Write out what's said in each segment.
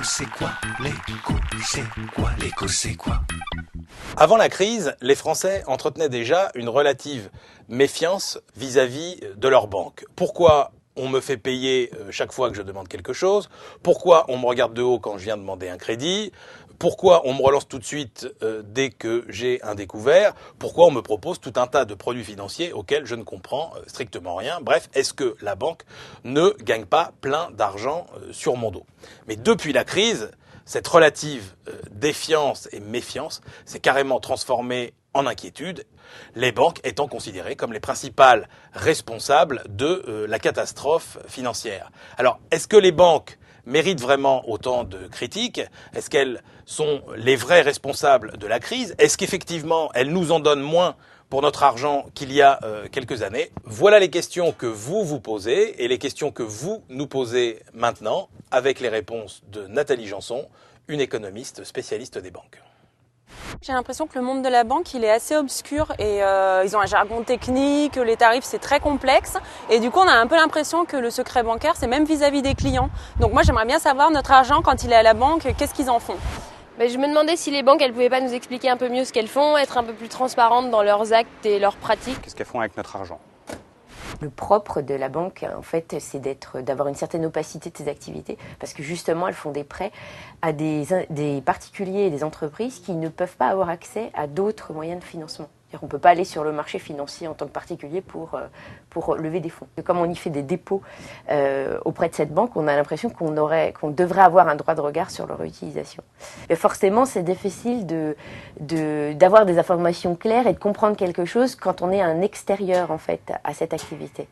c'est quoi? L'éco, c'est quoi? L'éco, c'est quoi? Avant la crise, les Français entretenaient déjà une relative méfiance vis-à-vis de leur banque. Pourquoi on me fait payer chaque fois que je demande quelque chose? Pourquoi on me regarde de haut quand je viens demander un crédit? Pourquoi on me relance tout de suite dès que j'ai un découvert? Pourquoi on me propose tout un tas de produits financiers auxquels je ne comprends strictement rien? Bref, est-ce que la banque ne gagne pas plein d'argent sur mon dos? Mais depuis la crise, cette relative défiance et méfiance s'est carrément transformée en inquiétude, les banques étant considérées comme les principales responsables de la catastrophe financière. Alors, est-ce que les banques méritent vraiment autant de critiques? Est-ce qu'elles sont les vrais responsables de la crise? Est-ce qu'effectivement, elles nous en donnent moins pour notre argent qu'il y a quelques années? Voilà les questions que vous vous posez et les questions que vous nous posez maintenant avec les réponses de Nathalie Janson, une économiste spécialiste des banques. J'ai l'impression que le monde de la banque, il est assez obscur et ils ont un jargon technique, les tarifs c'est très complexe et du coup on a un peu l'impression que le secret bancaire c'est même vis-à-vis des clients. Donc moi j'aimerais bien savoir notre argent quand il est à la banque, qu'est-ce qu'ils en font? Je me demandais si les banques elles pouvaient pas nous expliquer un peu mieux ce qu'elles font, être un peu plus transparentes dans leurs actes et leurs pratiques. Qu'est-ce qu'elles font avec notre argent? Le propre de la banque, en fait, c'est d'avoir une certaine opacité de ses activités, parce que justement, elles font des prêts à des particuliers et des entreprises qui ne peuvent pas avoir accès à d'autres moyens de financement. C'est-à-dire qu'on ne peut pas aller sur le marché financier en tant que particulier pour lever des fonds. Et comme on y fait des dépôts auprès de cette banque, on a l'impression qu'on devrait avoir un droit de regard sur leur utilisation. Mais forcément, c'est difficile d'avoir des informations claires et de comprendre quelque chose quand on est un extérieur en fait, à cette activité.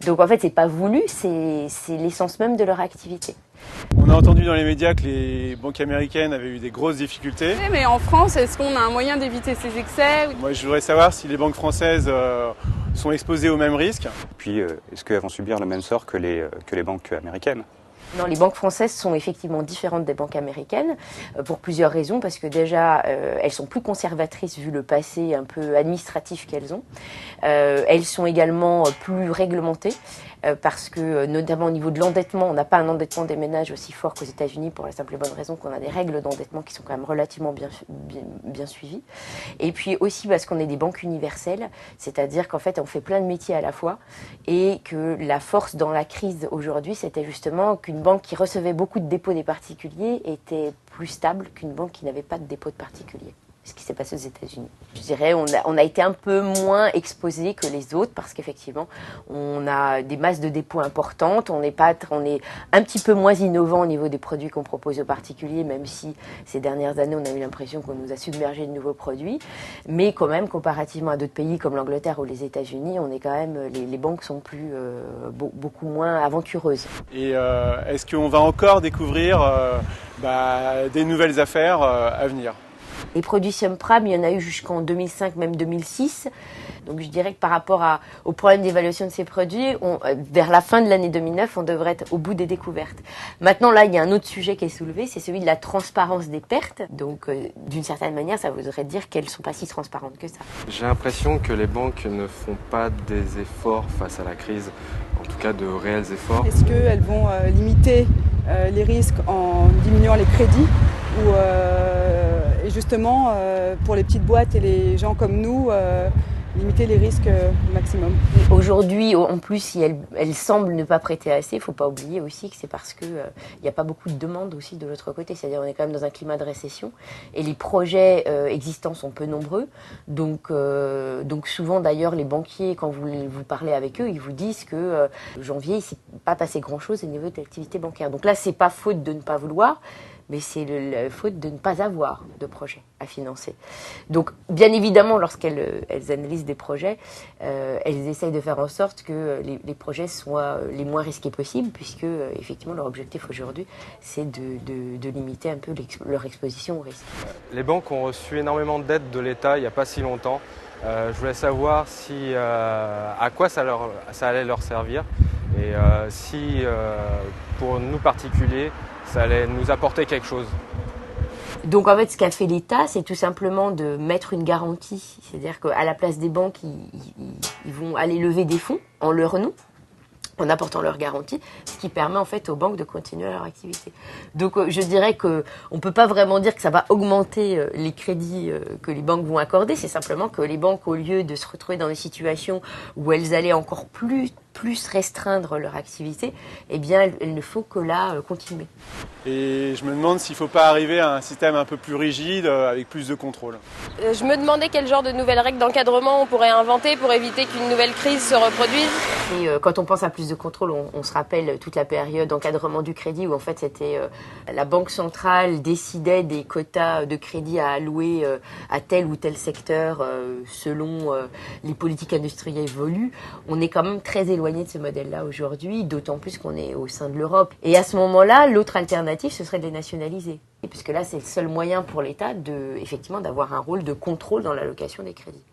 Donc en fait, c'est pas voulu, c'est l'essence même de leur activité. On a entendu dans les médias que les banques américaines avaient eu des grosses difficultés. Oui, mais en France, est-ce qu'on a un moyen d'éviter ces excès? Moi, je voudrais savoir si les banques françaises sont exposées aux mêmes risques. Puis, est-ce qu'elles vont subir le même sort que les banques américaines? Non, les banques françaises sont effectivement différentes des banques américaines pour plusieurs raisons, parce que déjà, elles sont plus conservatrices vu le passé un peu administratif qu'elles ont. Elles sont également plus réglementées, parce que notamment au niveau de l'endettement, on n'a pas un endettement des ménages aussi fort qu'aux États-Unis pour la simple et bonne raison qu'on a des règles d'endettement qui sont quand même relativement bien suivies. Et puis aussi parce qu'on est des banques universelles, c'est-à-dire qu'en fait on fait plein de métiers à la fois et que la force dans la crise aujourd'hui, c'était justement qu'une banque qui recevait beaucoup de dépôts des particuliers était plus stable qu'une banque qui n'avait pas de dépôts de particuliers. Ce qui s'est passé aux États-Unis. Je dirais on a été un peu moins exposés que les autres parce qu'effectivement, on a des masses de dépôts importantes, on est un petit peu moins innovant au niveau des produits qu'on propose aux particuliers, même si ces dernières années, on a eu l'impression qu'on nous a submergé de nouveaux produits. Mais quand même, comparativement à d'autres pays comme l'Angleterre ou les États-Unis, on est quand même, les banques sont beaucoup moins aventureuses. Et est-ce qu'on va encore découvrir des nouvelles affaires à venir? Les produits subprime, il y en a eu jusqu'en 2005, même 2006. Donc je dirais que par rapport au problème d'évaluation de ces produits, vers la fin de l'année 2009, on devrait être au bout des découvertes. Maintenant, là, il y a un autre sujet qui est soulevé, c'est celui de la transparence des pertes. Donc d'une certaine manière, ça voudrait dire qu'elles ne sont pas si transparentes que ça. J'ai l'impression que les banques ne font pas des efforts face à la crise, en tout cas de réels efforts. Est-ce qu'elles vont limiter les risques en diminuant les crédits et justement, pour les petites boîtes et les gens comme nous, limiter les risques au maximum. Aujourd'hui, en plus, si elle semble ne pas prêter assez, il ne faut pas oublier aussi que c'est parce qu'il n'y a pas beaucoup de demandes aussi de l'autre côté. C'est-à-dire on est quand même dans un climat de récession et les projets existants sont peu nombreux. Donc souvent d'ailleurs, les banquiers, quand vous parlez avec eux, ils vous disent que janvier, il ne s'est pas passé grand-chose au niveau de l'activité bancaire. Donc là, ce n'est pas faute de ne pas vouloir, mais c'est la faute de ne pas avoir de projet à financer. Donc, bien évidemment, lorsqu'elles analysent des projets, elles essayent de faire en sorte que les projets soient les moins risqués possibles, puisque, effectivement, leur objectif aujourd'hui, c'est de limiter un peu leur exposition au risque. Les banques ont reçu énormément d'aides de l'État il n'y a pas si longtemps. Je voulais savoir à quoi ça allait leur servir et si, pour nous particuliers, ça allait nous apporter quelque chose. Donc en fait, ce qu'a fait l'État, c'est tout simplement de mettre une garantie. C'est-à-dire qu'à la place des banques, ils vont aller lever des fonds en leur nom. en apportant leur garantie, ce qui permet en fait aux banques de continuer leur activité. Donc je dirais que on peut pas vraiment dire que ça va augmenter les crédits que les banques vont accorder, c'est simplement que les banques, au lieu de se retrouver dans des situations où elles allaient encore plus restreindre leur activité, eh bien elles ne font que là continuer. Et je me demande s'il ne faut pas arriver à un système un peu plus rigide, avec plus de contrôle. Je me demandais quel genre de nouvelles règles d'encadrement on pourrait inventer pour éviter qu'une nouvelle crise se reproduise. Et quand on pense à plus de contrôle, on se rappelle toute la période d'encadrement du crédit où en fait c'était la Banque centrale décidait des quotas de crédit à allouer à tel ou tel secteur selon les politiques industrielles voulues. On est quand même très éloigné de ce modèle-là aujourd'hui, d'autant plus qu'on est au sein de l'Europe. Et à ce moment-là, l'autre alternative, ce serait de les nationaliser. Puisque là, c'est le seul moyen pour l'État effectivement d'avoir un rôle de contrôle dans l'allocation des crédits.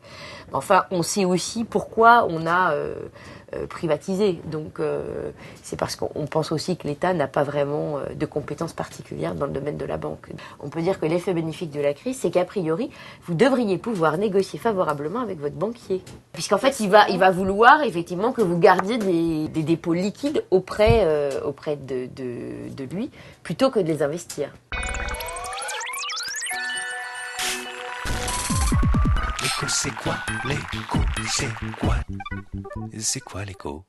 Enfin, on sait aussi pourquoi on a privatisé. Donc, c'est parce qu'on pense aussi que l'État n'a pas vraiment de compétences particulières dans le domaine de la banque. On peut dire que l'effet bénéfique de la crise, c'est qu'a priori, vous devriez pouvoir négocier favorablement avec votre banquier. Puisqu'en fait, il va vouloir effectivement que vous gardiez des dépôts liquides auprès de lui, plutôt que de les investir. L'écho, c'est quoi? L'écho, c'est quoi? C'est quoi l'écho?